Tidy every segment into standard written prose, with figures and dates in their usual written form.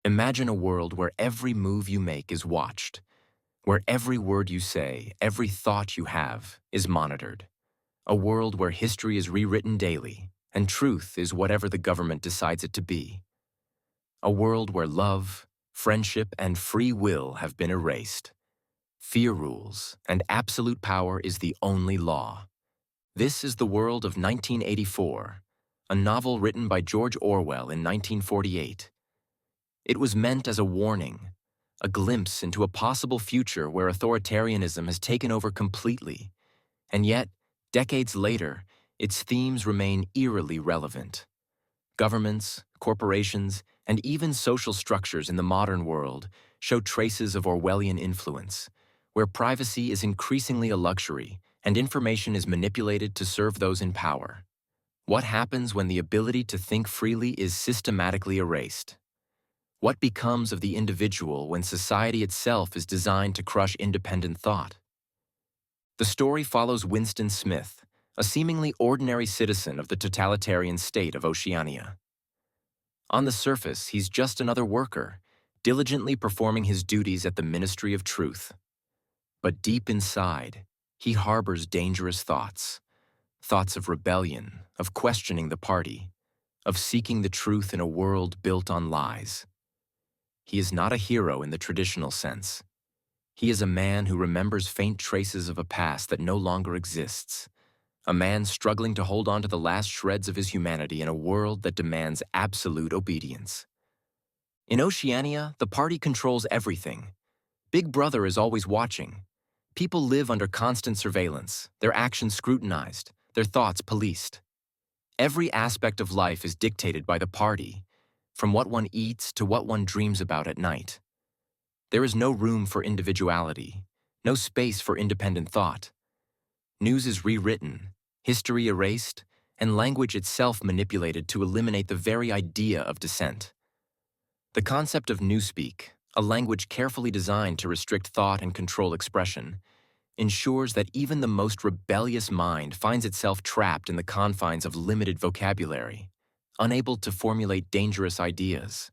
Imagine a world where every move you make is watched, where every word you say, every thought you have, is monitored. A world where history is rewritten daily, and truth is whatever the government decides it to be. A world where love, friendship, and free will have been erased. Fear rules, and absolute power is the only law. This is the world of 1984, a novel written by George Orwell in 1948. It was meant as a warning, a glimpse into a possible future where authoritarianism has taken over completely, and yet, decades later, its themes remain eerily relevant. Governments, corporations, and even social structures in the modern world show traces of Orwellian influence, where privacy is increasingly a luxury and information is manipulated to serve those in power. What happens when the ability to think freely is systematically erased? What becomes of the individual when society itself is designed to crush independent thought? The story follows Winston Smith, a seemingly ordinary citizen of the totalitarian state of Oceania. On the surface, he's just another worker, diligently performing his duties at the Ministry of Truth. But deep inside, he harbors dangerous thoughts. Thoughts of rebellion, of questioning the party, of seeking the truth in a world built on lies. He is not a hero in the traditional sense. He is a man who remembers faint traces of a past that no longer exists. A man struggling to hold on to the last shreds of his humanity in a world that demands absolute obedience. In Oceania, the party controls everything. Big Brother is always watching. People live under constant surveillance, their actions scrutinized, their thoughts policed. Every aspect of life is dictated by the party, from what one eats to what one dreams about at night. There is no room for individuality, no space for independent thought. News is rewritten, history erased, and language itself manipulated to eliminate the very idea of dissent. The concept of newspeak, a language carefully designed to restrict thought and control expression, ensures that even the most rebellious mind finds itself trapped in the confines of limited vocabulary, unable to formulate dangerous ideas.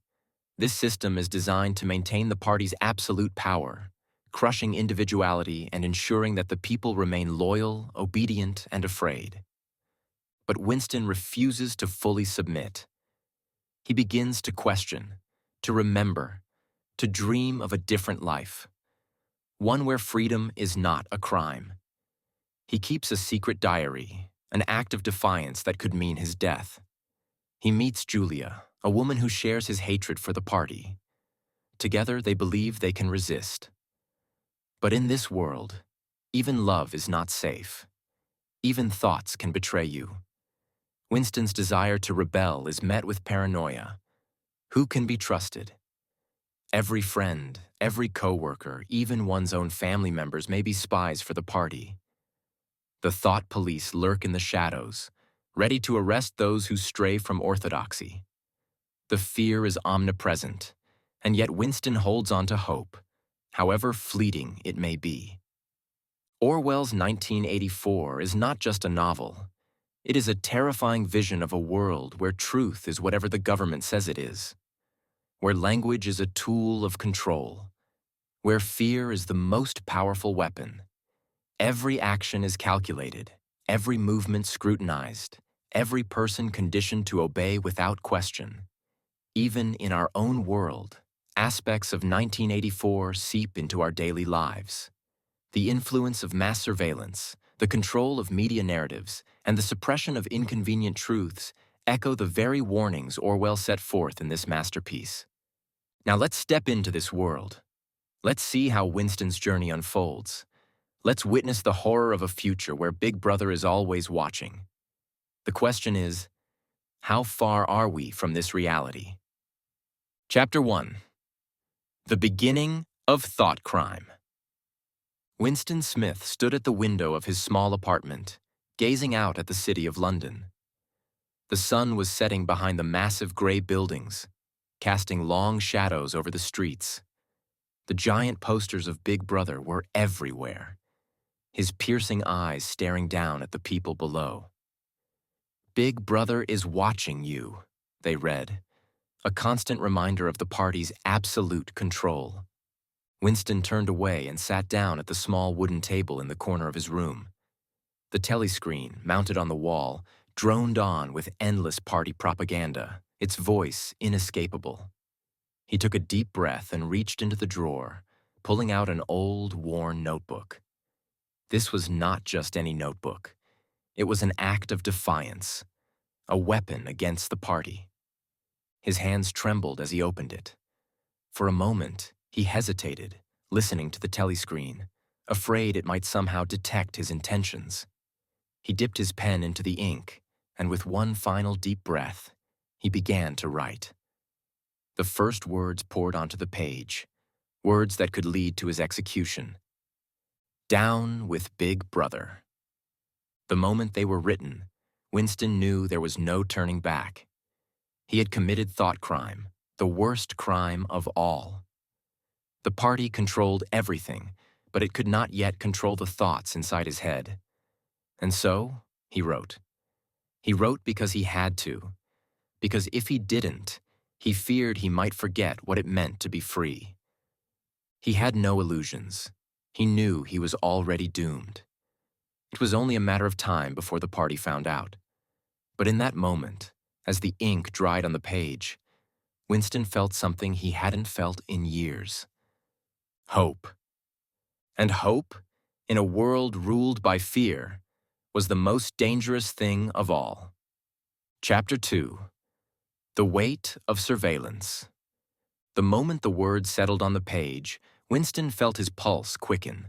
This system is designed to maintain the party's absolute power, crushing individuality and ensuring that the people remain loyal, obedient, and afraid. But Winston refuses to fully submit. He begins to question, to remember, to dream of a different life, one where freedom is not a crime. He keeps a secret diary, an act of defiance that could mean his death. He meets Julia, a woman who shares his hatred for the party. Together, they believe they can resist. But in this world, even love is not safe. Even thoughts can betray you. Winston's desire to rebel is met with paranoia. Who can be trusted? Every friend, every coworker, even one's own family members may be spies for the party. The thought police lurk in the shadows, ready to arrest those who stray from orthodoxy. The fear is omnipresent, and yet Winston holds on to hope, however fleeting it may be. Orwell's 1984 is not just a novel. It is a terrifying vision of a world where truth is whatever the government says it is, where language is a tool of control, where fear is the most powerful weapon. Every action is calculated, every movement scrutinized, every person conditioned to obey without question. Even in our own world, aspects of 1984 seep into our daily lives. The influence of mass surveillance, the control of media narratives, and the suppression of inconvenient truths echo the very warnings Orwell set forth in this masterpiece. Now let's step into this world. Let's see how Winston's journey unfolds. Let's witness the horror of a future where Big Brother is always watching. The question is, how far are we from this reality? Chapter 1. The Beginning of Thought Crime. Winston Smith stood at the window of his small apartment, gazing out at the city of London. The sun was setting behind the massive gray buildings, casting long shadows over the streets. The giant posters of Big Brother were everywhere, his piercing eyes staring down at the people below. "Big Brother is watching you," they read. a constant reminder of the party's absolute control. Winston turned away and sat down at the small wooden table in the corner of his room. The telescreen, mounted on the wall, droned on with endless party propaganda, its voice inescapable. He took a deep breath and reached into the drawer, pulling out an old, worn notebook. This was not just any notebook. It was an act of defiance, a weapon against the party. His hands trembled as he opened it. For a moment, he hesitated, listening to the telescreen, afraid it might somehow detect his intentions. He dipped his pen into the ink, and with one final deep breath, he began to write. The first words poured onto the page, words that could lead to his execution. Down with Big Brother. The moment they were written, Winston knew there was no turning back. He had committed thought crime, the worst crime of all. The party controlled everything, but it could not yet control the thoughts inside his head. And so, he wrote. He wrote because he had to, because if he didn't, he feared he might forget what it meant to be free. He had no illusions. He knew he was already doomed. It was only a matter of time before the party found out. But in that moment, as the ink dried on the page, Winston felt something he hadn't felt in years. Hope. And hope, in a world ruled by fear, was the most dangerous thing of all. Chapter 2. The Weight of Surveillance. The moment the words settled on the page, Winston felt his pulse quicken.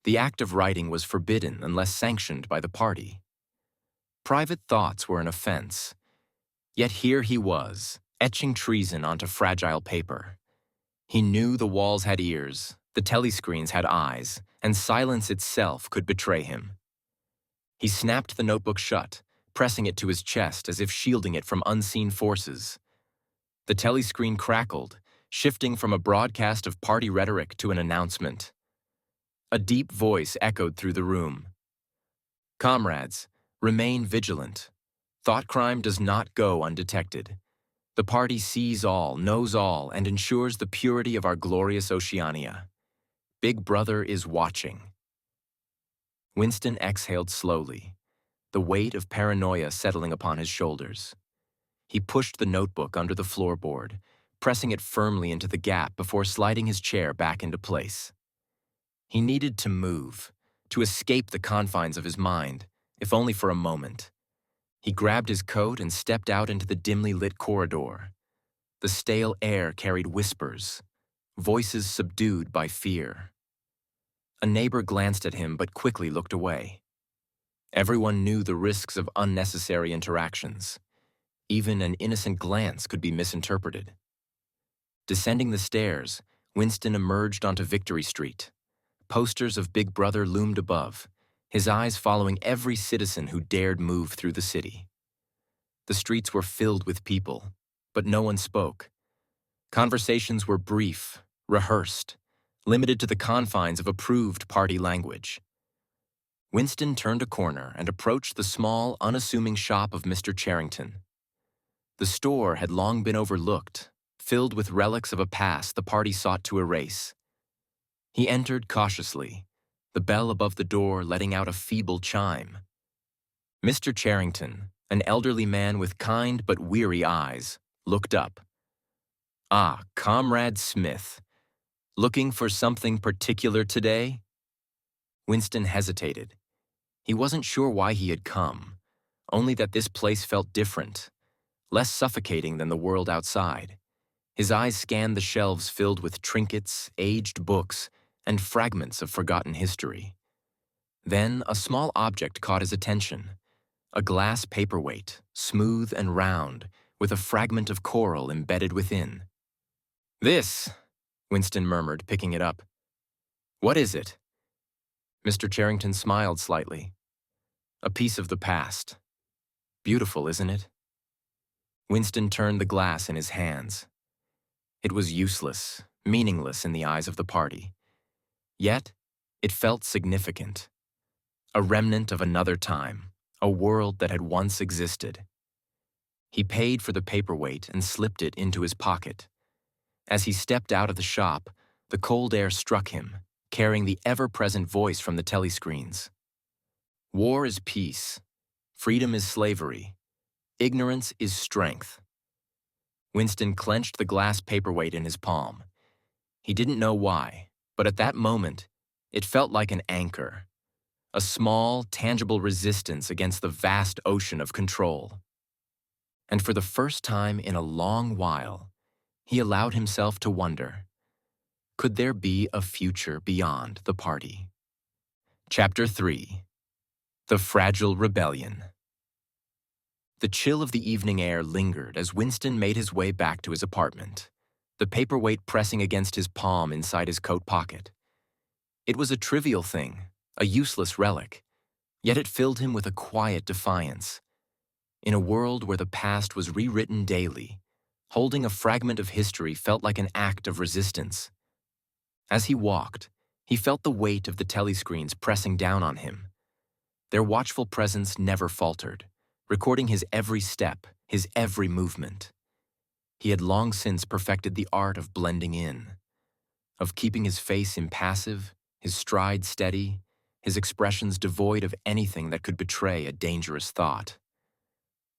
The act of writing was forbidden unless sanctioned by the party. Private thoughts were an offense. Yet here he was, etching treason onto fragile paper. He knew the walls had ears, the telescreens had eyes, and silence itself could betray him. He snapped the notebook shut, pressing it to his chest as if shielding it from unseen forces. The telescreen crackled, shifting from a broadcast of party rhetoric to an announcement. A deep voice echoed through the room. Comrades, remain vigilant. Thought crime does not go undetected. The party sees all, knows all, and ensures the purity of our glorious Oceania. Big Brother is watching. Winston exhaled slowly, the weight of paranoia settling upon his shoulders. He pushed the notebook under the floorboard, pressing it firmly into the gap before sliding his chair back into place. He needed to move, to escape the confines of his mind, if only for a moment. He grabbed his coat and stepped out into the dimly lit corridor. The stale air carried whispers, voices subdued by fear. A neighbor glanced at him but quickly looked away. Everyone knew the risks of unnecessary interactions. Even an innocent glance could be misinterpreted. Descending the stairs, Winston emerged onto Victory Street. Posters of Big Brother loomed above, his eyes following every citizen who dared move through the city. The streets were filled with people, but no one spoke. Conversations were brief, rehearsed, limited to the confines of approved party language. Winston turned a corner and approached the small, unassuming shop of Mr. Charrington. The store had long been overlooked, filled with relics of a past the party sought to erase. He entered cautiously, the bell above the door letting out a feeble chime. Mr. Charrington, an elderly man with kind but weary eyes, looked up. Ah, Comrade Smith. Looking for something particular today? Winston hesitated. He wasn't sure why he had come, only that this place felt different, less suffocating than the world outside. His eyes scanned the shelves filled with trinkets, aged books, and fragments of forgotten history. Then a small object caught his attention, a glass paperweight, smooth and round, with a fragment of coral embedded within. "This," Winston murmured, picking it up. "What is it?" Mr. Charrington smiled slightly. "A piece of the past. Beautiful, isn't it?" Winston turned the glass in his hands. It was useless, meaningless in the eyes of the party. Yet, it felt significant. A remnant of another time, a world that had once existed. He paid for the paperweight and slipped it into his pocket. As he stepped out of the shop, the cold air struck him, carrying the ever-present voice from the telescreens. War is peace. Freedom is slavery. Ignorance is strength. Winston clenched the glass paperweight in his palm. He didn't know why, but at that moment, it felt like an anchor, a small, tangible resistance against the vast ocean of control. And for the first time in a long while, he allowed himself to wonder, could there be a future beyond the party? Chapter 3. The Fragile Rebellion. The chill of the evening air lingered as Winston made his way back to his apartment, the paperweight pressing against his palm inside his coat pocket. It was a trivial thing, a useless relic, yet it filled him with a quiet defiance. In a world where the past was rewritten daily, holding a fragment of history felt like an act of resistance. As he walked, he felt the weight of the telescreens pressing down on him. Their watchful presence never faltered, recording his every step, his every movement. He had long since perfected the art of blending in, of keeping his face impassive, his stride steady, his expressions devoid of anything that could betray a dangerous thought.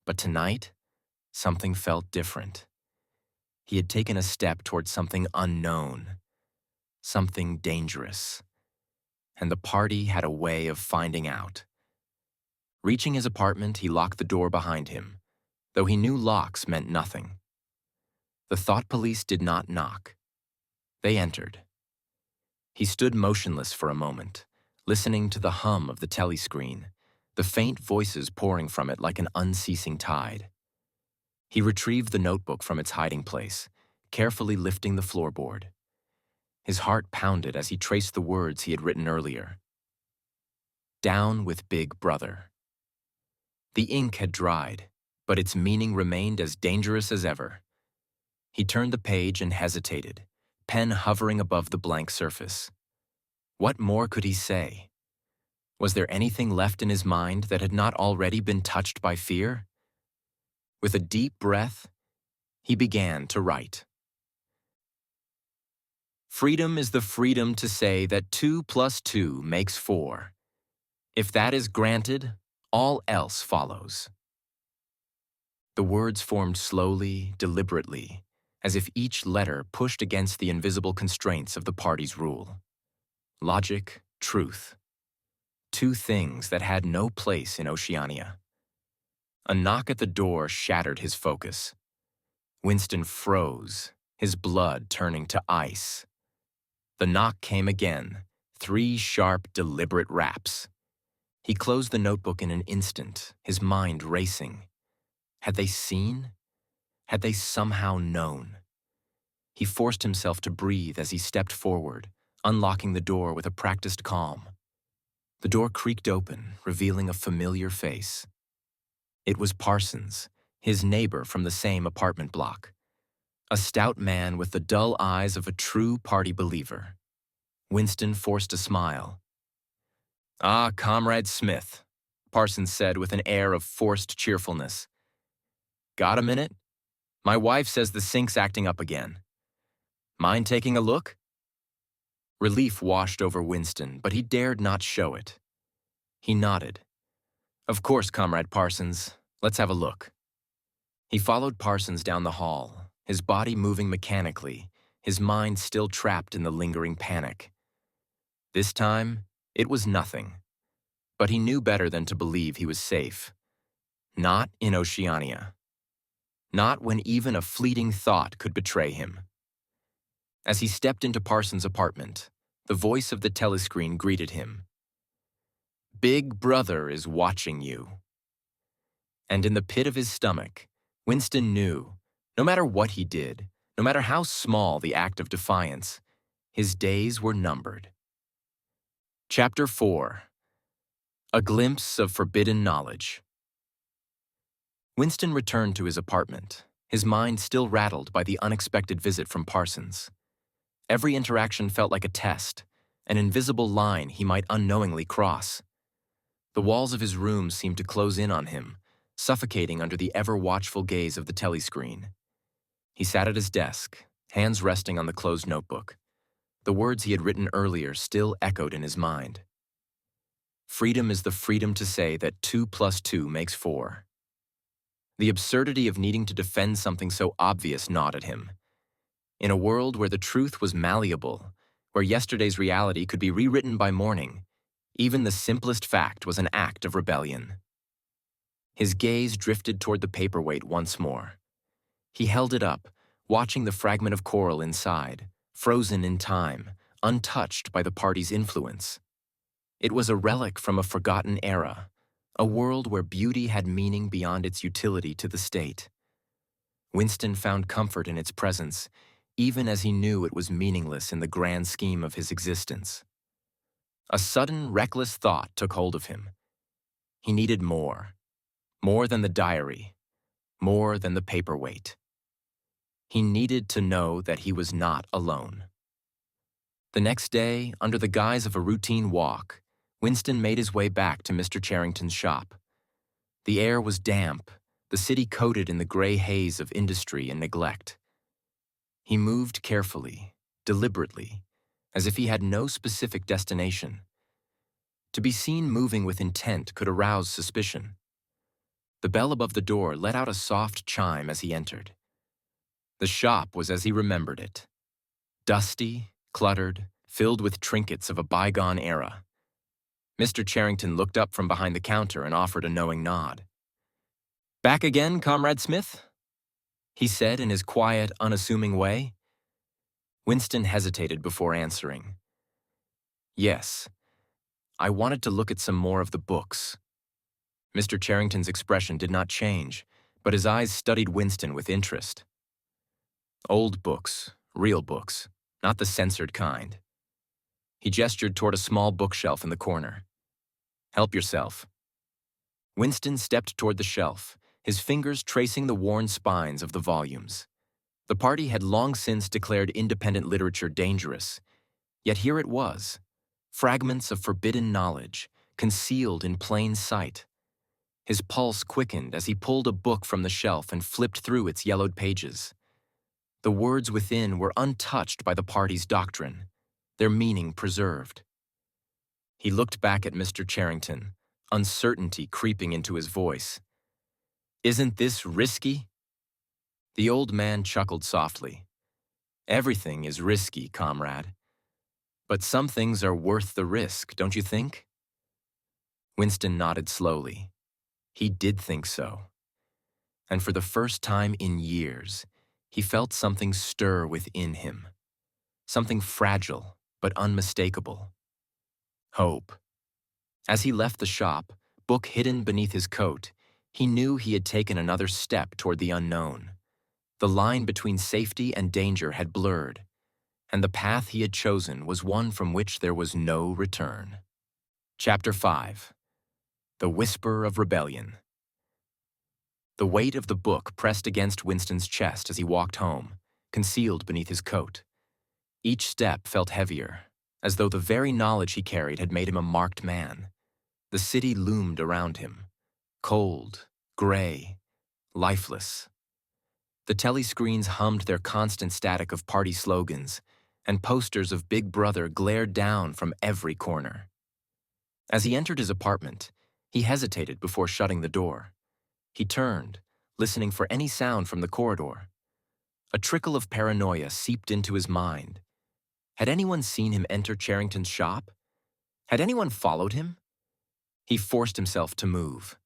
But tonight, something felt different. He had taken a step toward something unknown, something dangerous, and the party had a way of finding out. Reaching his apartment, he locked the door behind him, though he knew locks meant nothing. The thought police did not knock. They entered. He stood motionless for a moment, listening to the hum of the telescreen, the faint voices pouring from it like an unceasing tide. He retrieved the notebook from its hiding place, carefully lifting the floorboard. His heart pounded as he traced the words he had written earlier. Down with Big Brother. The ink had dried, but its meaning remained as dangerous as ever. He turned the page and hesitated, pen hovering above the blank surface. What more could he say? Was there anything left in his mind that had not already been touched by fear? With a deep breath, he began to write. Freedom is the freedom to say that 2 + 2 makes 4. If that is granted, all else follows. The words formed slowly, deliberately, as if each letter pushed against the invisible constraints of the party's rule. Logic, truth. 2 things that had no place in Oceania. A knock at the door shattered his focus. Winston froze, his blood turning to ice. The knock came again, 3 sharp, deliberate raps. He closed the notebook in an instant, his mind racing. Had they seen? Had they somehow known? He forced himself to breathe as he stepped forward, unlocking the door with a practiced calm. The door creaked open, revealing a familiar face. It was Parsons, his neighbor from the same apartment block. A stout man with the dull eyes of a true party believer. Winston forced a smile. "Ah, Comrade Smith," Parsons said with an air of forced cheerfulness. "Got a minute? My wife says the sink's acting up again. Mind taking a look?" Relief washed over Winston, but he dared not show it. He nodded. "Of course, Comrade Parsons. Let's have a look." He followed Parsons down the hall, his body moving mechanically, his mind still trapped in the lingering panic. This time, it was nothing. But he knew better than to believe he was safe. Not in Oceania. Not when even a fleeting thought could betray him. As he stepped into Parsons' apartment, the voice of the telescreen greeted him. "Big Brother is watching you." And in the pit of his stomach, Winston knew, no matter what he did, no matter how small the act of defiance, his days were numbered. Chapter 4. A Glimpse of Forbidden Knowledge. Winston returned to his apartment, his mind still rattled by the unexpected visit from Parsons. Every interaction felt like a test, an invisible line he might unknowingly cross. The walls of his room seemed to close in on him, suffocating under the ever-watchful gaze of the telescreen. He sat at his desk, hands resting on the closed notebook. The words he had written earlier still echoed in his mind. Freedom is the freedom to say that 2 plus 2 makes 4. The absurdity of needing to defend something so obvious gnawed at him. In a world where the truth was malleable, where yesterday's reality could be rewritten by morning, even the simplest fact was an act of rebellion. His gaze drifted toward the paperweight once more. He held it up, watching the fragment of coral inside, frozen in time, untouched by the party's influence. It was a relic from a forgotten era, a world where beauty had meaning beyond its utility to the state. Winston found comfort in its presence, even as he knew it was meaningless in the grand scheme of his existence. A sudden, reckless thought took hold of him. He needed more. More than the diary. More than the paperweight. He needed to know that he was not alone. The next day, under the guise of a routine walk, Winston made his way back to Mr. Charrington's shop. The air was damp, the city coated in the gray haze of industry and neglect. He moved carefully, deliberately, as if he had no specific destination. To be seen moving with intent could arouse suspicion. The bell above the door let out a soft chime as he entered. The shop was as he remembered it. Dusty, cluttered, filled with trinkets of a bygone era. Mr. Charrington looked up from behind the counter and offered a knowing nod. "Back again, Comrade Smith?" he said in his quiet, unassuming way. Winston hesitated before answering. "Yes. I wanted to look at some more of the books." Mr. Charrington's expression did not change, but his eyes studied Winston with interest. "Old books, real books, not the censored kind." He gestured toward a small bookshelf in the corner. "Help yourself." Winston stepped toward the shelf, his fingers tracing the worn spines of the volumes. The party had long since declared independent literature dangerous, yet here it was, fragments of forbidden knowledge, concealed in plain sight. His pulse quickened as he pulled a book from the shelf and flipped through its yellowed pages. The words within were untouched by the party's doctrine, their meaning preserved. He looked back at Mr. Charrington, uncertainty creeping into his voice. "Isn't this risky?" The old man chuckled softly. "Everything is risky, comrade. But some things are worth the risk, don't you think?" Winston nodded slowly. He did think so. And for the first time in years, he felt something stir within him. Something fragile, but unmistakable. Hope. As he left the shop, book hidden beneath his coat, he knew he had taken another step toward the unknown. The line between safety and danger had blurred, and the path he had chosen was one from which there was no return. Chapter 5. The Whisper of Rebellion. The weight of the book pressed against Winston's chest as he walked home, concealed beneath his coat. Each step felt heavier, as though the very knowledge he carried had made him a marked man. The city loomed around him, cold, gray, lifeless. The telescreens hummed their constant static of party slogans, and posters of Big Brother glared down from every corner. As he entered his apartment, he hesitated before shutting the door. He turned, listening for any sound from the corridor. A trickle of paranoia seeped into his mind. Had anyone seen him enter Charrington's shop? Had anyone followed him? He forced himself to move.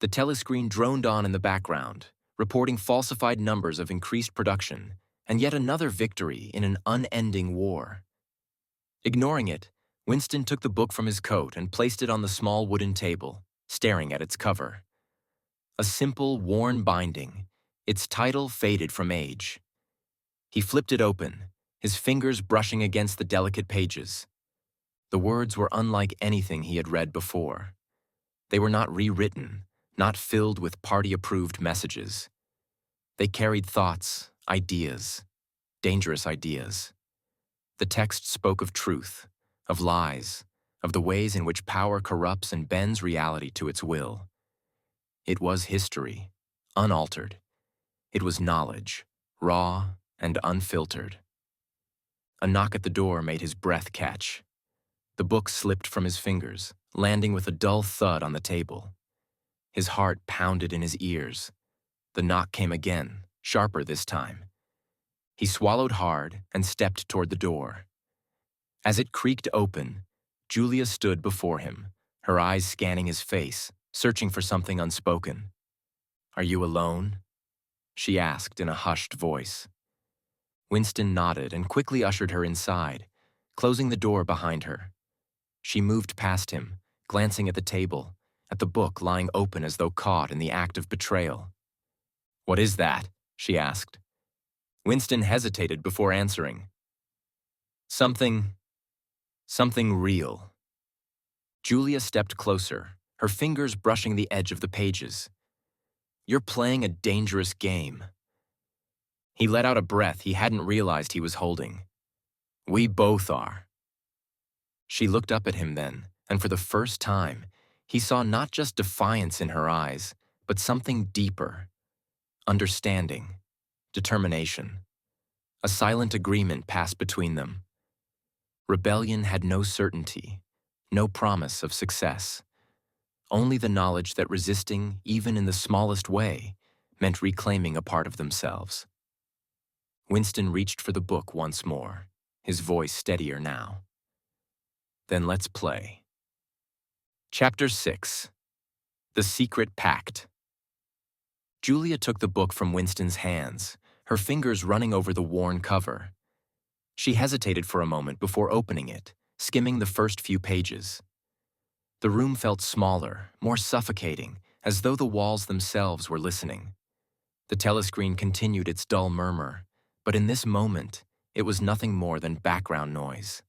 The telescreen droned on in the background, reporting falsified numbers of increased production, and yet another victory in an unending war. Ignoring it, Winston took the book from his coat and placed it on the small wooden table, staring at its cover. A simple, worn binding, its title faded from age. He flipped it open, his fingers brushing against the delicate pages. The words were unlike anything he had read before. They were not rewritten, not filled with party-approved messages. They carried thoughts, ideas, dangerous ideas. The text spoke of truth, of lies, of the ways in which power corrupts and bends reality to its will. It was history, unaltered. It was knowledge, raw and unfiltered. A knock at the door made his breath catch. The book slipped from his fingers, landing with a dull thud on the table. His heart pounded in his ears. The knock came again, sharper this time. He swallowed hard and stepped toward the door. As it creaked open, Julia stood before him, her eyes scanning his face, searching for something unspoken. "Are you alone?" she asked in a hushed voice. Winston nodded and quickly ushered her inside, closing the door behind her. She moved past him, glancing at the table, at the book lying open as though caught in the act of betrayal. "What is that?" she asked. Winston hesitated before answering. Something real." Julia stepped closer, her fingers brushing the edge of the pages. "You're playing a dangerous game." He let out a breath he hadn't realized he was holding. "We both are." She looked up at him then, and for the first time, he saw not just defiance in her eyes, but something deeper. Understanding, determination. A silent agreement passed between them. Rebellion had no certainty, no promise of success. Only the knowledge that resisting, even in the smallest way, meant reclaiming a part of themselves. Winston reached for the book once more, his voice steadier now. "Then let's play." Chapter 6. The Secret Pact. Julia took the book from Winston's hands, her fingers running over the worn cover. She hesitated for a moment before opening it, skimming the first few pages. The room felt smaller, more suffocating, as though the walls themselves were listening. The telescreen continued its dull murmur, but in this moment, it was nothing more than background noise.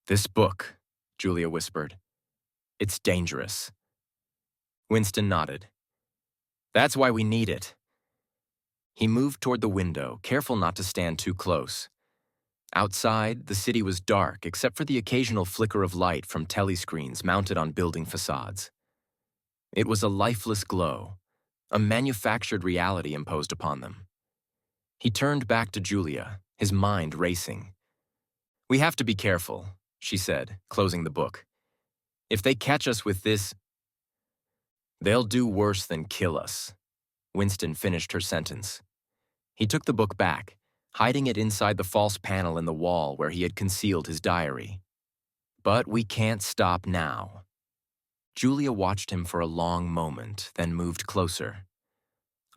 "This book," Julia whispered. "It's dangerous." Winston nodded. "That's why we need it." He moved toward the window, careful not to stand too close. Outside, the city was dark except for the occasional flicker of light from telescreens mounted on building facades. It was a lifeless glow, a manufactured reality imposed upon them. He turned back to Julia, his mind racing. "We have to be careful," she said, closing the book. "If they catch us with this, they'll do worse than kill us." Winston finished her sentence. He took the book back, hiding it inside the false panel in the wall where he had concealed his diary. "But we can't stop now." Julia watched him for a long moment, then moved closer.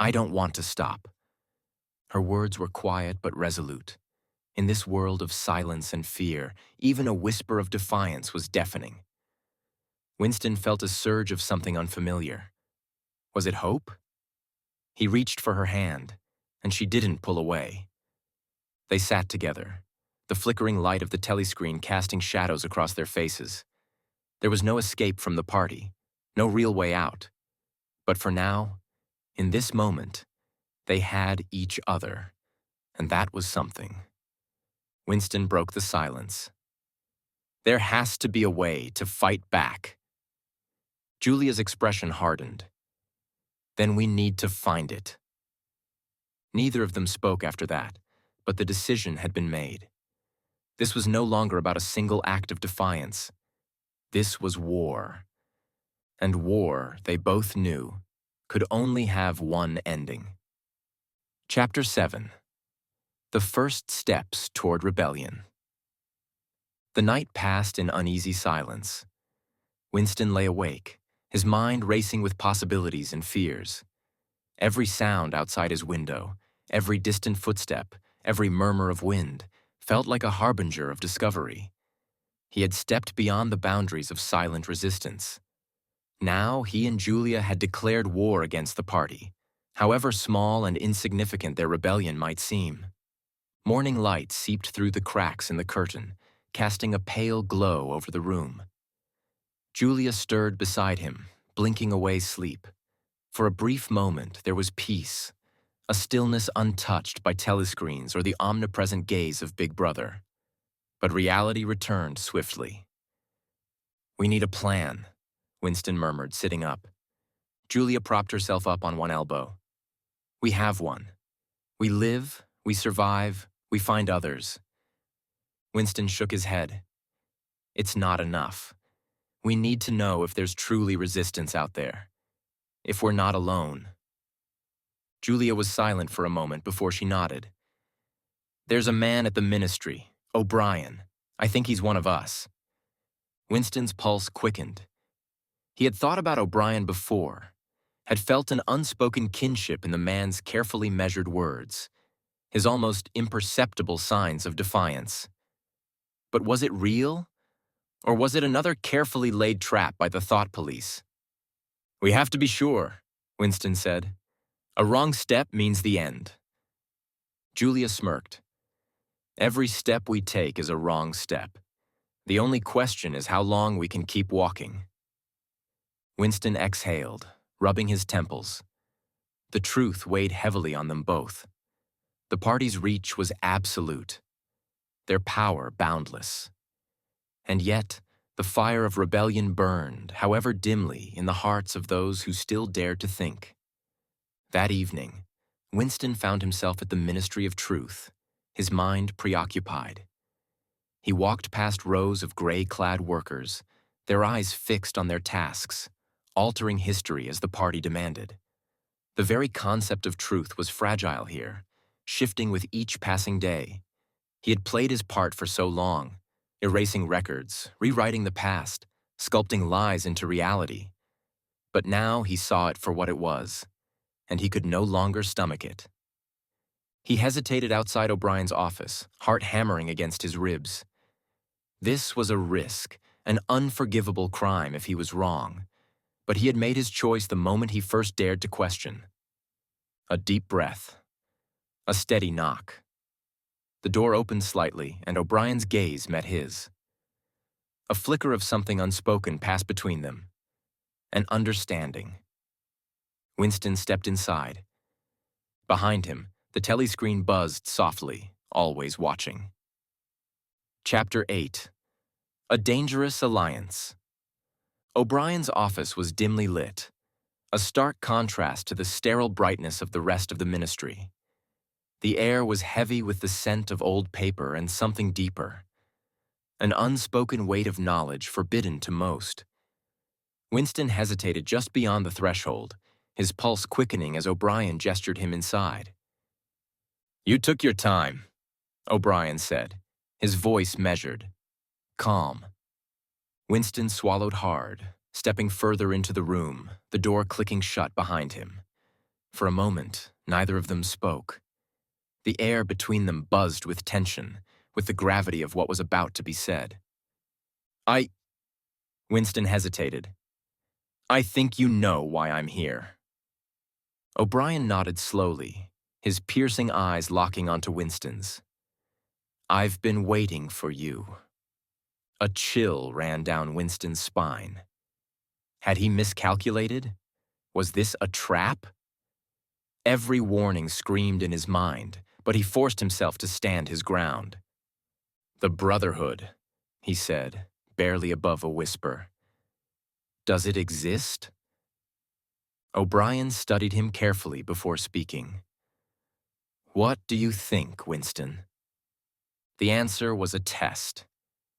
"I don't want to stop." Her words were quiet but resolute. In this world of silence and fear, even a whisper of defiance was deafening. Winston felt a surge of something unfamiliar. Was it hope? He reached for her hand, and she didn't pull away. They sat together, the flickering light of the telescreen casting shadows across their faces. There was no escape from the party, no real way out. But for now, in this moment, they had each other, and that was something. Winston broke the silence. "There has to be a way to fight back." Julia's expression hardened. "Then we need to find it." Neither of them spoke after that, but the decision had been made. This was no longer about a single act of defiance. This was war. And war, they both knew, could only have one ending. Chapter 7. The First Steps Toward Rebellion. The night passed in uneasy silence. Winston lay awake, his mind racing with possibilities and fears. Every sound outside his window, every distant footstep, every murmur of wind, felt like a harbinger of discovery. He had stepped beyond the boundaries of silent resistance. Now he and Julia had declared war against the party, however small and insignificant their rebellion might seem. Morning light seeped through the cracks in the curtain, casting a pale glow over the room. Julia stirred beside him, blinking away sleep. For a brief moment, there was peace, a stillness untouched by telescreens or the omnipresent gaze of Big Brother. But reality returned swiftly. "We need a plan," Winston murmured, sitting up. Julia propped herself up on one elbow. We have one. We live, we survive, we find others. Winston shook his head. It's not enough. We need to know if there's truly resistance out there. If we're not alone. Julia was silent for a moment before she nodded. There's a man at the ministry, O'Brien. I think he's one of us. Winston's pulse quickened. He had thought about O'Brien before, had felt an unspoken kinship in the man's carefully measured words, his almost imperceptible signs of defiance. But was it real? Or was it another carefully laid trap by the thought police? We have to be sure, Winston said. A wrong step means the end. Julia smirked. Every step we take is a wrong step. The only question is how long we can keep walking. Winston exhaled, rubbing his temples. The truth weighed heavily on them both. The party's reach was absolute, their power boundless. And yet, the fire of rebellion burned, however dimly, in the hearts of those who still dared to think. That evening, Winston found himself at the Ministry of Truth, his mind preoccupied. He walked past rows of gray-clad workers, their eyes fixed on their tasks, altering history as the party demanded. The very concept of truth was fragile here, shifting with each passing day. He had played his part for so long, erasing records, rewriting the past, sculpting lies into reality. But now he saw it for what it was, and he could no longer stomach it. He hesitated outside O'Brien's office, heart hammering against his ribs. This was a risk, an unforgivable crime if he was wrong, but he had made his choice the moment he first dared to question. A deep breath. A steady knock. The door opened slightly, and O'Brien's gaze met his. A flicker of something unspoken passed between them. An understanding. Winston stepped inside. Behind him, the telescreen buzzed softly, always watching. Chapter 8. A Dangerous Alliance. O'Brien's office was dimly lit, a stark contrast to the sterile brightness of the rest of the ministry. The air was heavy with the scent of old paper and something deeper, an unspoken weight of knowledge forbidden to most. Winston hesitated just beyond the threshold, his pulse quickening as O'Brien gestured him inside. You took your time, O'Brien said, his voice measured, calm. Winston swallowed hard, stepping further into the room, the door clicking shut behind him. For a moment, neither of them spoke. The air between them buzzed with tension, with the gravity of what was about to be said. Winston hesitated. I think you know why I'm here. O'Brien nodded slowly, his piercing eyes locking onto Winston's. I've been waiting for you. A chill ran down Winston's spine. Had he miscalculated? Was this a trap? Every warning screamed in his mind, but he forced himself to stand his ground. The Brotherhood, he said, barely above a whisper. Does it exist? O'Brien studied him carefully before speaking. What do you think, Winston? The answer was a test.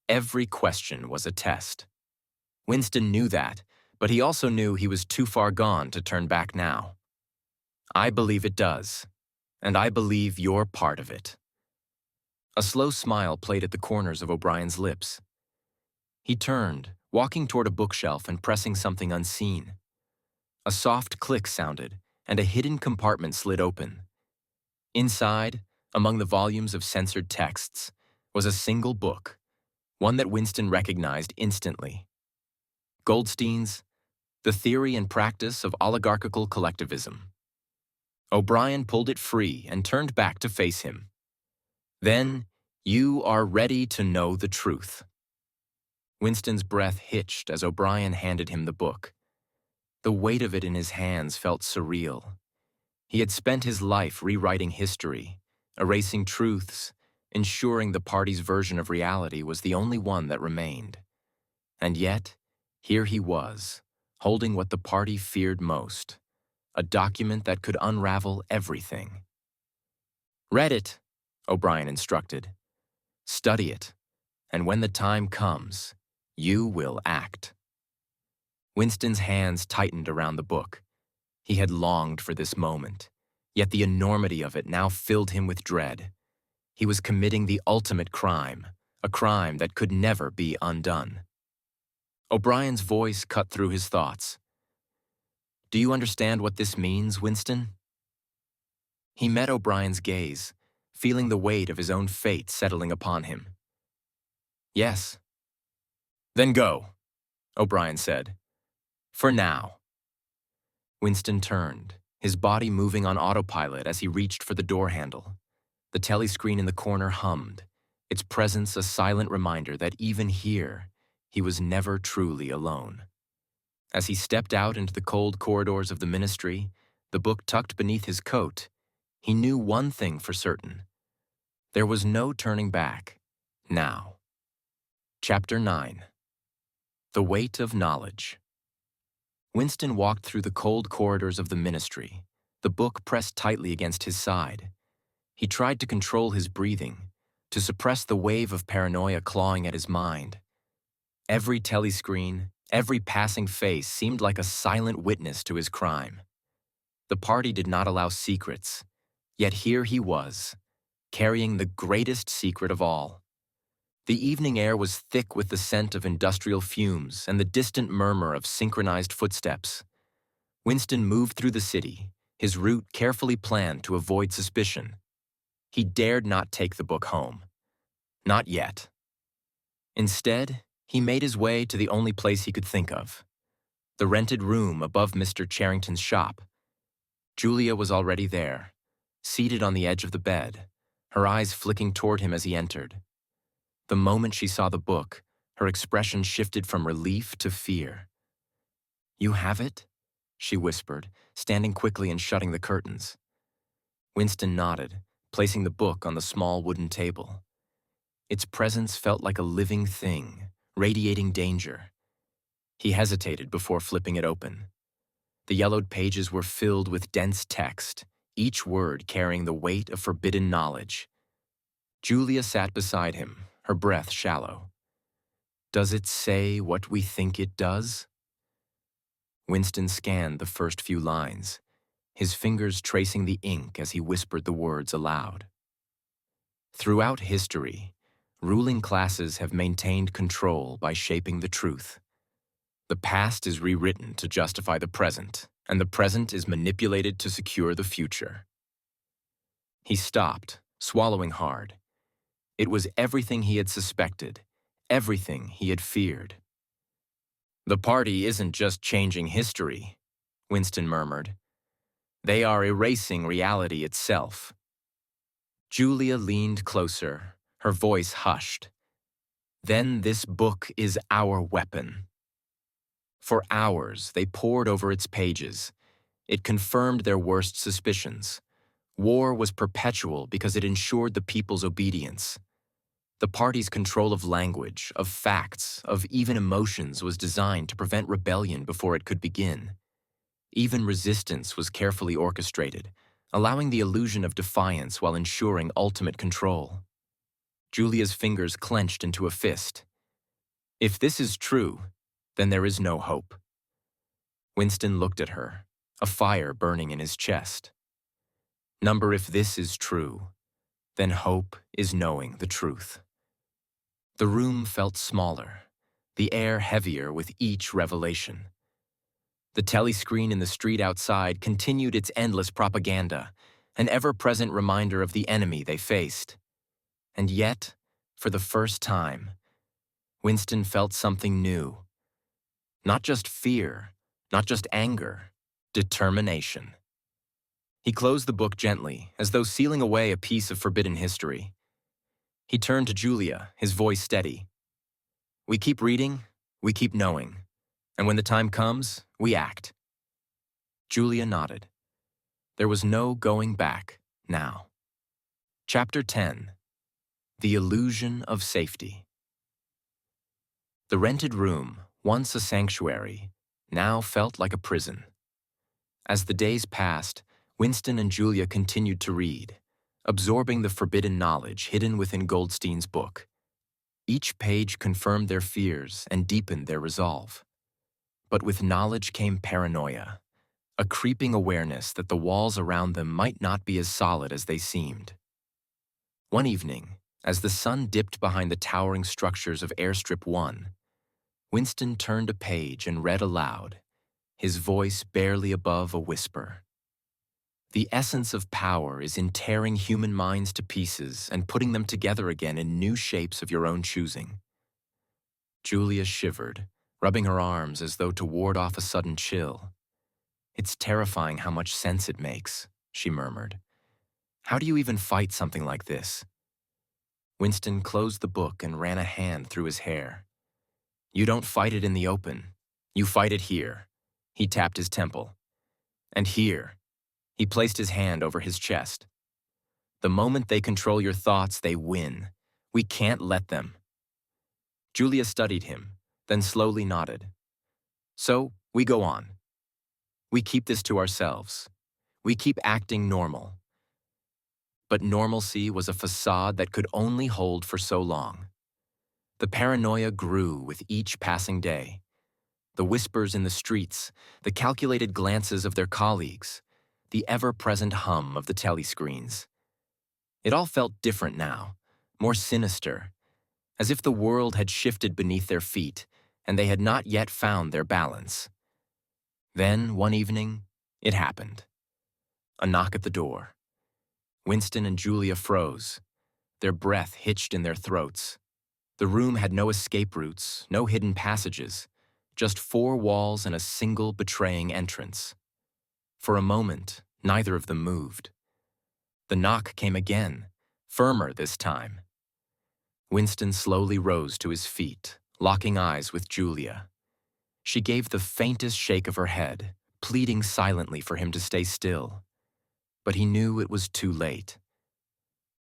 Every question was a test. Winston knew that, but he also knew he was too far gone to turn back now. I believe it does, and I believe you're part of it. A slow smile played at the corners of O'Brien's lips. He turned, walking toward a bookshelf and pressing something unseen. A soft click sounded, and a hidden compartment slid open. Inside, among the volumes of censored texts, was a single book, one that Winston recognized instantly. Goldstein's The Theory and Practice of Oligarchical Collectivism. O'Brien pulled it free and turned back to face him. Then, you are ready to know the truth. Winston's breath hitched as O'Brien handed him the book. The weight of it in his hands felt surreal. He had spent his life rewriting history, erasing truths, ensuring the party's version of reality was the only one that remained. And yet, here he was, holding what the party feared most, a document that could unravel everything. "Read it," O'Brien instructed. "Study it, and when the time comes, you will act." Winston's hands tightened around the book. He had longed for this moment, yet the enormity of it now filled him with dread. He was committing the ultimate crime, a crime that could never be undone. O'Brien's voice cut through his thoughts. "Do you understand what this means, Winston?" He met O'Brien's gaze, feeling the weight of his own fate settling upon him. "Yes." "Then go," O'Brien said. "For now." Winston turned, his body moving on autopilot as he reached for the door handle. The telescreen in the corner hummed, its presence a silent reminder that even here, he was never truly alone. As he stepped out into the cold corridors of the ministry, the book tucked beneath his coat, he knew one thing for certain. There was no turning back, now. Chapter 9. The Weight of Knowledge. Winston walked through the cold corridors of the ministry, the book pressed tightly against his side. He tried to control his breathing, to suppress the wave of paranoia clawing at his mind. Every telescreen, every passing face seemed like a silent witness to his crime. The party did not allow secrets, yet here he was, carrying the greatest secret of all. The evening air was thick with the scent of industrial fumes and the distant murmur of synchronized footsteps. Winston moved through the city, his route carefully planned to avoid suspicion. He dared not take the book home. Not yet. Instead, he made his way to the only place he could think of, the rented room above Mr. Charrington's shop. Julia was already there, seated on the edge of the bed, her eyes flicking toward him as he entered. The moment she saw the book, her expression shifted from relief to fear. "You have it?" she whispered, standing quickly and shutting the curtains. Winston nodded, placing the book on the small wooden table. Its presence felt like a living thing, radiating danger. He hesitated before flipping it open. The yellowed pages were filled with dense text, each word carrying the weight of forbidden knowledge. Julia sat beside him, her breath shallow. "Does it say what we think it does?" Winston scanned the first few lines, his fingers tracing the ink as he whispered the words aloud. "Throughout history, ruling classes have maintained control by shaping the truth. The past is rewritten to justify the present, and the present is manipulated to secure the future." He stopped, swallowing hard. It was everything he had suspected, everything he had feared. "The party isn't just changing history," Winston murmured. "They are erasing reality itself." Julia leaned closer, her voice hushed. "Then this book is our weapon." For hours, they pored over its pages. It confirmed their worst suspicions. War was perpetual because it ensured the people's obedience. The party's control of language, of facts, of even emotions was designed to prevent rebellion before it could begin. Even resistance was carefully orchestrated, allowing the illusion of defiance while ensuring ultimate control. Julia's fingers clenched into a fist. "If this is true, then there is no hope." Winston looked at her, a fire burning in his chest. "Number, if this is true, then hope is knowing the truth." The room felt smaller, the air heavier with each revelation. The telescreen in the street outside continued its endless propaganda, an ever-present reminder of the enemy they faced. And yet, for the first time, Winston felt something new. Not just fear, not just anger, determination. He closed the book gently, as though sealing away a piece of forbidden history. He turned to Julia, his voice steady. "We keep reading, we keep knowing, and when the time comes, we act." Julia nodded. There was no going back now. Chapter 10. The Illusion of Safety. The rented room, once a sanctuary, now felt like a prison. As the days passed, Winston and Julia continued to read, absorbing the forbidden knowledge hidden within Goldstein's book. Each page confirmed their fears and deepened their resolve. But with knowledge came paranoia, a creeping awareness that the walls around them might not be as solid as they seemed. One evening, as the sun dipped behind the towering structures of Airstrip 1, Winston turned a page and read aloud, his voice barely above a whisper. The essence of power is in tearing human minds to pieces and putting them together again in new shapes of your own choosing. Julia shivered, rubbing her arms as though to ward off a sudden chill. "It's terrifying how much sense it makes," she murmured. "How do you even fight something like this?" Winston closed the book and ran a hand through his hair. "You don't fight it in the open. You fight it here." He tapped his temple. "And here." He placed his hand over his chest. "The moment they control your thoughts, they win. We can't let them." Julia studied him, then slowly nodded. "So, we go on. We keep this to ourselves. We keep acting normal." But normalcy was a facade that could only hold for so long. The paranoia grew with each passing day. The whispers in the streets, the calculated glances of their colleagues, the ever-present hum of the telescreens. It all felt different now, more sinister, as if the world had shifted beneath their feet and they had not yet found their balance. Then, one evening, it happened. A knock at the door. Winston and Julia froze, their breath hitched in their throats. The room had no escape routes, no hidden passages, just four walls and a single betraying entrance. For a moment, neither of them moved. The knock came again, firmer this time. Winston slowly rose to his feet, locking eyes with Julia. She gave the faintest shake of her head, pleading silently for him to stay still. But he knew it was too late.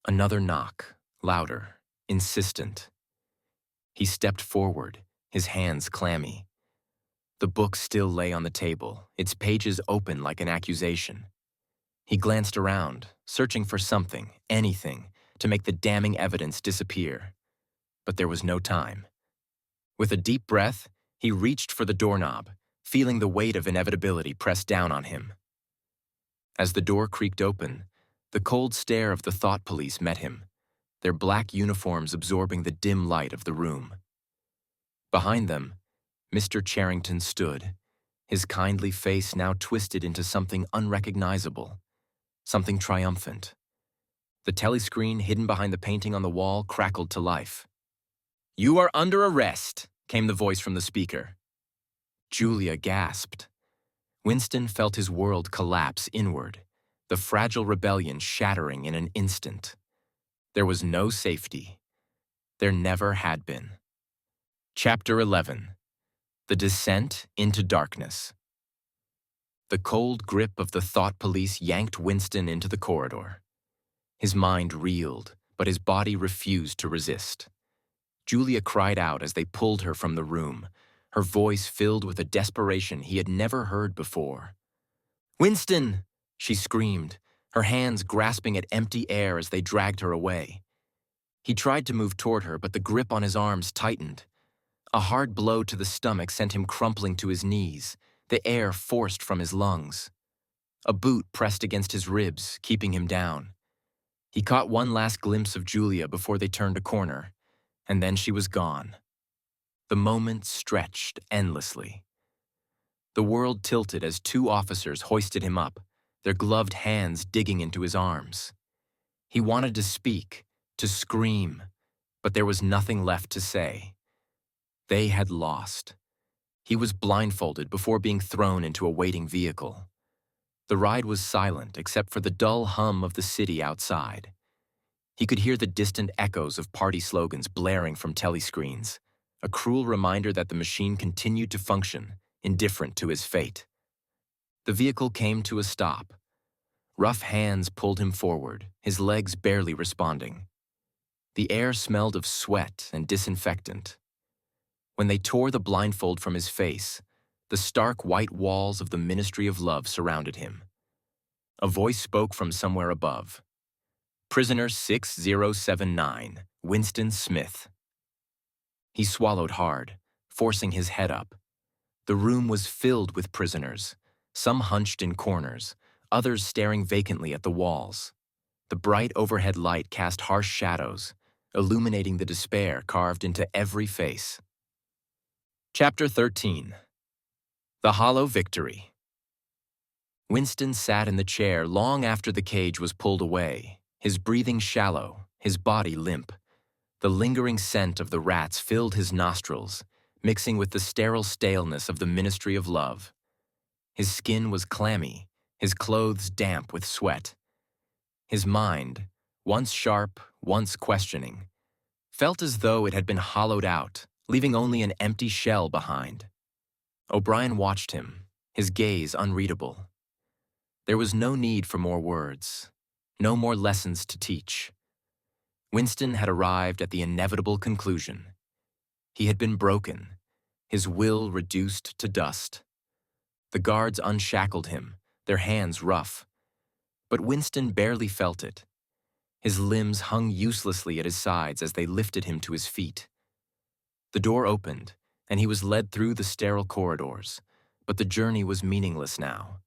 Another knock, louder, insistent. He stepped forward, his hands clammy. The book still lay on the table, its pages open like an accusation. He glanced around, searching for something, anything, to make the damning evidence disappear. But there was no time. With a deep breath, he reached for the doorknob, feeling the weight of inevitability press down on him. As the door creaked open, the cold stare of the thought police met him, their black uniforms absorbing the dim light of the room. Behind them, Mr. Charrington stood, his kindly face now twisted into something unrecognizable, something triumphant. The telescreen hidden behind the painting on the wall crackled to life. "You are under arrest," came the voice from the speaker. Julia gasped. Winston felt his world collapse inward, the fragile rebellion shattering in an instant. There was no safety. There never had been. Chapter 11. The Descent into Darkness. The cold grip of the thought police yanked Winston into the corridor. His mind reeled, but his body refused to resist. Julia cried out as they pulled her from the room, her voice filled with a desperation he had never heard before. "Winston!" she screamed, her hands grasping at empty air as they dragged her away. He tried to move toward her, but the grip on his arms tightened. A hard blow to the stomach sent him crumpling to his knees, the air forced from his lungs. A boot pressed against his ribs, keeping him down. He caught one last glimpse of Julia before they turned a corner, and then she was gone. The moment stretched endlessly. The world tilted as two officers hoisted him up, their gloved hands digging into his arms. He wanted to speak, to scream, but there was nothing left to say. They had lost. He was blindfolded before being thrown into a waiting vehicle. The ride was silent except for the dull hum of the city outside. He could hear the distant echoes of party slogans blaring from telescreens, a cruel reminder that the machine continued to function, indifferent to his fate. The vehicle came to a stop. Rough hands pulled him forward, his legs barely responding. The air smelled of sweat and disinfectant. When they tore the blindfold from his face, the The stark white walls of the Ministry of Love surrounded him. A voice spoke from somewhere above. Prisoner 6079, Winston Smith. He swallowed hard, forcing his head up. The room was filled with prisoners, some hunched in corners, others staring vacantly at the walls. The bright overhead light cast harsh shadows, illuminating the despair carved into every face. Chapter 13. The Hollow Victory. Winston sat in the chair long after the cage was pulled away, his breathing shallow, his body limp. The lingering scent of the rats filled his nostrils, mixing with the sterile staleness of the Ministry of Love. His skin was clammy, his clothes damp with sweat. His mind, once sharp, once questioning, felt as though it had been hollowed out, leaving only an empty shell behind. O'Brien watched him, his gaze unreadable. There was no need for more words, no more lessons to teach. Winston had arrived at the inevitable conclusion. He had been broken, his will reduced to dust. The guards unshackled him, their hands rough. But Winston barely felt it. His limbs hung uselessly at his sides as they lifted him to his feet. The door opened, and he was led through the sterile corridors, but the journey was meaningless now.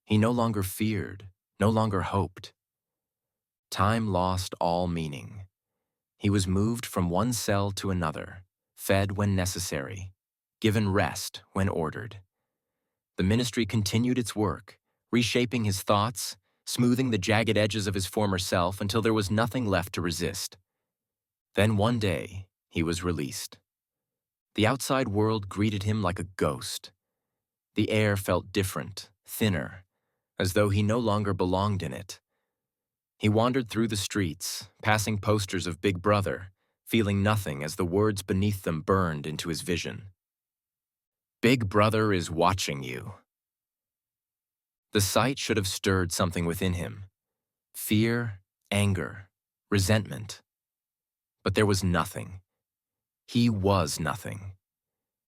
He no longer feared, no longer hoped. Time lost all meaning. He was moved from one cell to another, fed when necessary, given rest when ordered. The ministry continued its work, reshaping his thoughts, smoothing the jagged edges of his former self until there was nothing left to resist. Then one day, he was released. The outside world greeted him like a ghost. The air felt different, thinner, as though he no longer belonged in it. He wandered through the streets, passing posters of Big Brother, feeling nothing as the words beneath them burned into his vision. Big Brother is watching you. The sight should have stirred something within him. Fear, anger, resentment. But there was nothing. He was nothing.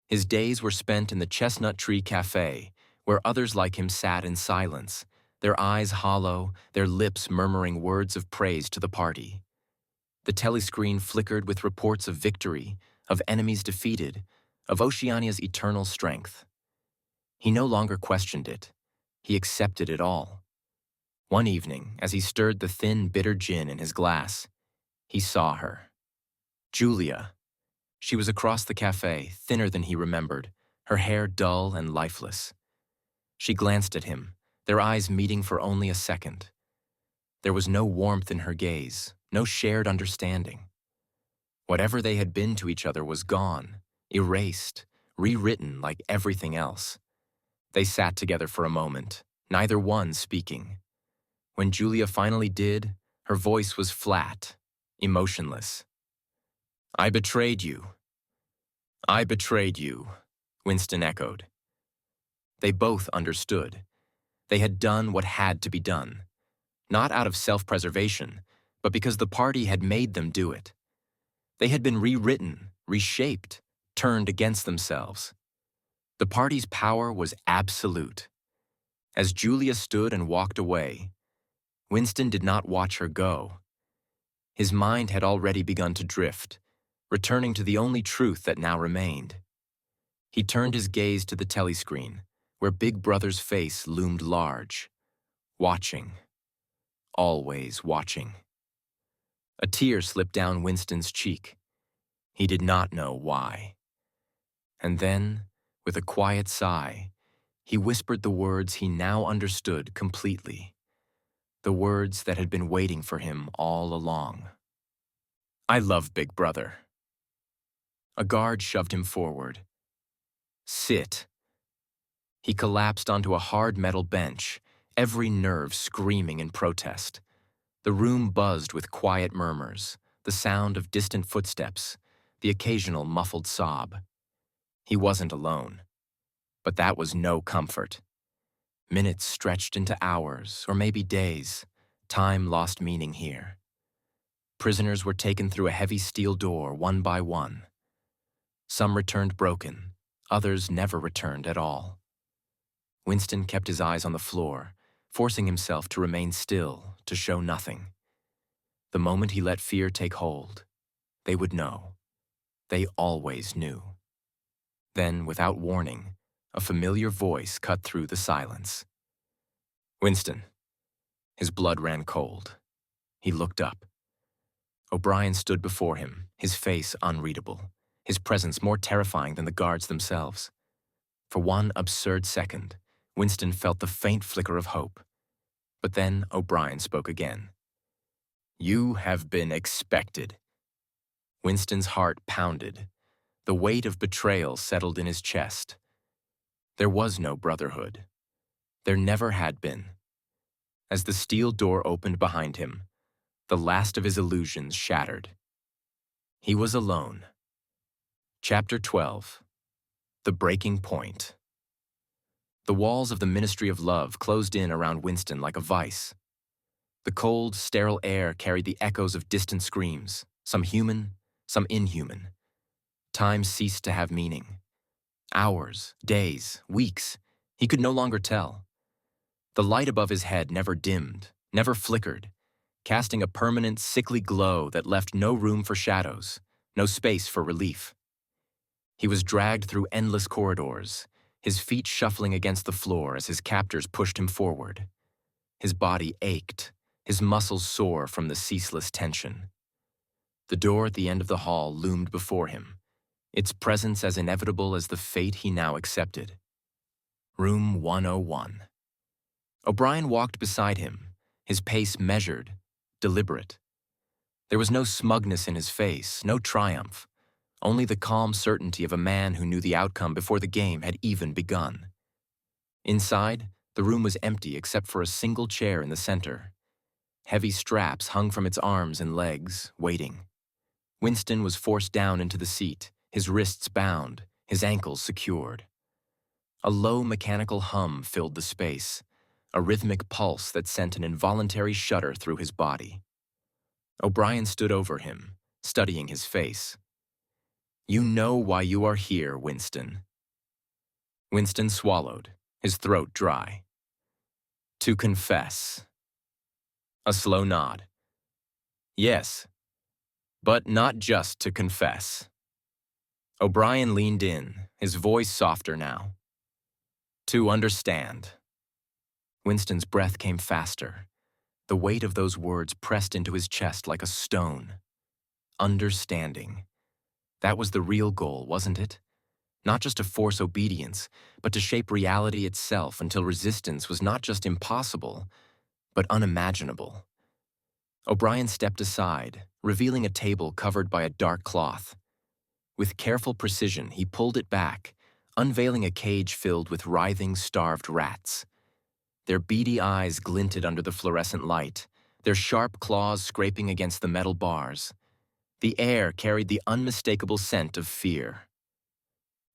His days were spent in the Chestnut Tree Cafe, where others like him sat in silence, their eyes hollow, their lips murmuring words of praise to the party. The telescreen flickered with reports of victory, of enemies defeated, of Oceania's eternal strength. He no longer questioned it. He accepted it all. One evening, as he stirred the thin, bitter gin in his glass, he saw her. Julia. She was across the cafe, thinner than he remembered, her hair dull and lifeless. She glanced at him, their eyes meeting for only a second. There was no warmth in her gaze, no shared understanding. Whatever they had been to each other was gone, erased, rewritten like everything else. They sat together for a moment, neither one speaking. When Julia finally did, her voice was flat, emotionless. I betrayed you. I betrayed you, Winston echoed. They both understood. They had done what had to be done, not out of self-preservation, but because the party had made them do it. They had been rewritten, reshaped, turned against themselves. The party's power was absolute. As Julia stood and walked away, Winston did not watch her go. His mind had already begun to drift, returning to the only truth that now remained. He turned his gaze to the telescreen, where Big Brother's face loomed large, watching, always watching. A tear slipped down Winston's cheek. He did not know why. And then, with a quiet sigh, he whispered the words he now understood completely, the words that had been waiting for him all along. I love Big Brother. A guard shoved him forward. Sit. He collapsed onto a hard metal bench, every nerve screaming in protest. The room buzzed with quiet murmurs, the sound of distant footsteps, the occasional muffled sob. He wasn't alone. But that was no comfort. Minutes stretched into hours, or maybe days. Time lost meaning here. Prisoners were taken through a heavy steel door one by one. Some returned broken, others never returned at all. Winston kept his eyes on the floor, forcing himself to remain still, to show nothing. The moment he let fear take hold, they would know. They always knew. Then, without warning, a familiar voice cut through the silence. Winston. His blood ran cold. He looked up. O'Brien stood before him, his face unreadable, his presence more terrifying than the guards themselves. For one absurd second, Winston felt the faint flicker of hope. But then O'Brien spoke again. You have been expected. Winston's heart pounded. The weight of betrayal settled in his chest. There was no brotherhood. There never had been. As the steel door opened behind him, the last of his illusions shattered. He was alone. Chapter 12. The Breaking Point. The walls of the Ministry of Love closed in around Winston like a vice. The cold, sterile air carried the echoes of distant screams, some human, some inhuman. Time ceased to have meaning. Hours, days, weeks, he could no longer tell. The light above his head never dimmed, never flickered, casting a permanent, sickly glow that left no room for shadows, no space for relief. He was dragged through endless corridors, his feet shuffling against the floor as his captors pushed him forward. His body ached, his muscles sore from the ceaseless tension. The door at the end of the hall loomed before him, its presence as inevitable as the fate he now accepted. Room 101. O'Brien walked beside him, his pace measured, deliberate. There was no smugness in his face, no triumph, only the calm certainty of a man who knew the outcome before the game had even begun. Inside, the room was empty except for a single chair in the center. Heavy straps hung from its arms and legs, waiting. Winston was forced down into the seat, his wrists bound, his ankles secured. A low mechanical hum filled the space, a rhythmic pulse that sent an involuntary shudder through his body. O'Brien stood over him, studying his face. You know why you are here, Winston. Winston swallowed, his throat dry. To confess. A slow nod. Yes, but not just to confess. O'Brien leaned in, his voice softer now. To understand. Winston's breath came faster. The weight of those words pressed into his chest like a stone. Understanding. That was the real goal, wasn't it? Not just to force obedience, but to shape reality itself until resistance was not just impossible, but unimaginable. O'Brien stepped aside, revealing a table covered by a dark cloth. With careful precision, he pulled it back, unveiling a cage filled with writhing, starved rats. Their beady eyes glinted under the fluorescent light, their sharp claws scraping against the metal bars. The air carried the unmistakable scent of fear.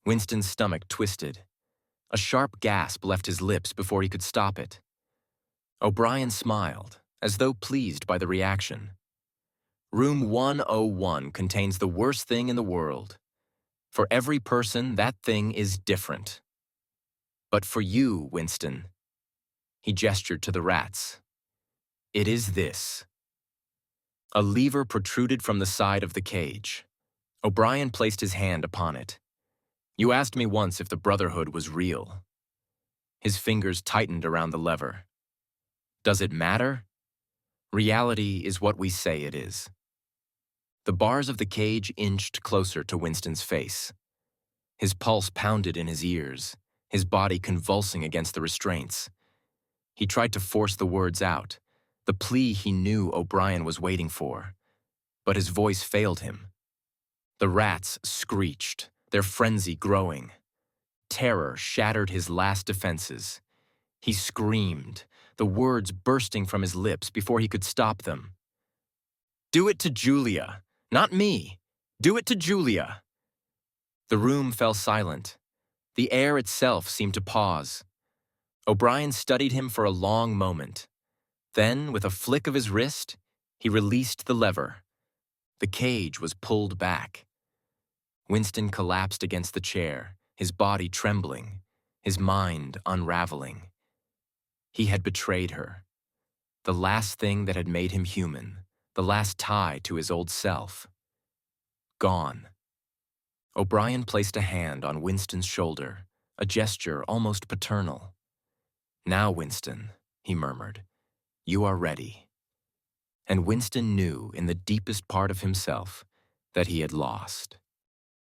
Winston's stomach twisted. A sharp gasp left his lips before he could stop it. O'Brien smiled, as though pleased by the reaction. Room 101 contains the worst thing in the world. For every person, that thing is different. But for you, Winston, he gestured to the rats. It is this. A lever protruded from the side of the cage. O'Brien placed his hand upon it. You asked me once if the Brotherhood was real. His fingers tightened around the lever. Does it matter? Reality is what we say it is. The bars of the cage inched closer to Winston's face. His pulse pounded in his ears, his body convulsing against the restraints. He tried to force the words out, the plea he knew O'Brien was waiting for, but his voice failed him. The rats screeched, their frenzy growing. Terror shattered his last defenses. He screamed, the words bursting from his lips before he could stop them. Do it to Julia, not me. Do it to Julia. The room fell silent. The air itself seemed to pause. O'Brien studied him for a long moment. Then, with a flick of his wrist, he released the lever. The cage was pulled back. Winston collapsed against the chair, his body trembling, his mind unraveling. He had betrayed her. The last thing that had made him human, the last tie to his old self. Gone. O'Brien placed a hand on Winston's shoulder, a gesture almost paternal. "Now, Winston," he murmured, "you are ready." And Winston knew in the deepest part of himself that he had lost.